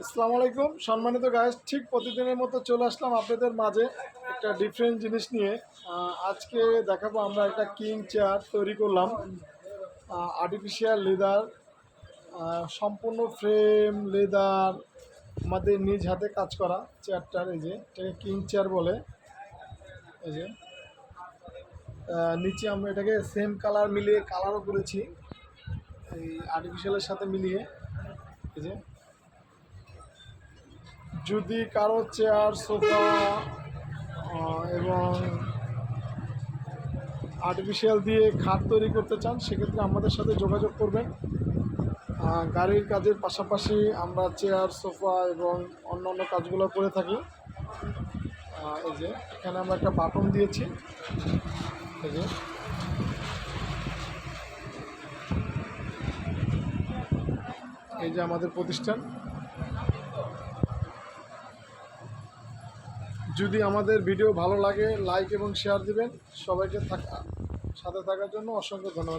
আসসালামু আলাইকুম সম্মানিত গাইস, ঠিক প্রতিদিনের মতো চলে আসলাম আপনাদের মাঝে একটা ডিফারেন্ট জিনিস নিয়ে। আজকে দেখাবো আমরা একটা কিং চেয়ার তৈরি করলাম আর্টিফিশিয়াল লেদার, সম্পূর্ণ ফ্রেম লেদার, আমাদের নিজ হাতে কাজ করা চেয়ারটার। এই যে এটাকে কিং চেয়ার বলে। এই যে নিচে আমরা এটাকে সেম কালার মিলিয়ে কালারও করেছি এই আর্টিফিশিয়ালের সাথে মিলিয়ে। এই যে যদি কারো চেয়ার সোফা এবং আর্টিফিশিয়াল দিয়ে খাট তৈরি করতে চান, সেক্ষেত্রে আমাদের সাথে যোগাযোগ করবেন। গাড়ির কাজের পাশাপাশি আমরা চেয়ার সোফা এবং অন্যান্য কাজগুলো করে থাকি। এই যে এখানে আমরা একটা বাটন দিয়েছি। এই যে এই যে আমাদের প্রতিষ্ঠান। যদি আমাদের ভিডিও ভালো লাগে লাইক এবং শেয়ার দিবেন। সবাইকে সাথে থাকার জন্য অসংখ্য ধন্যবাদ।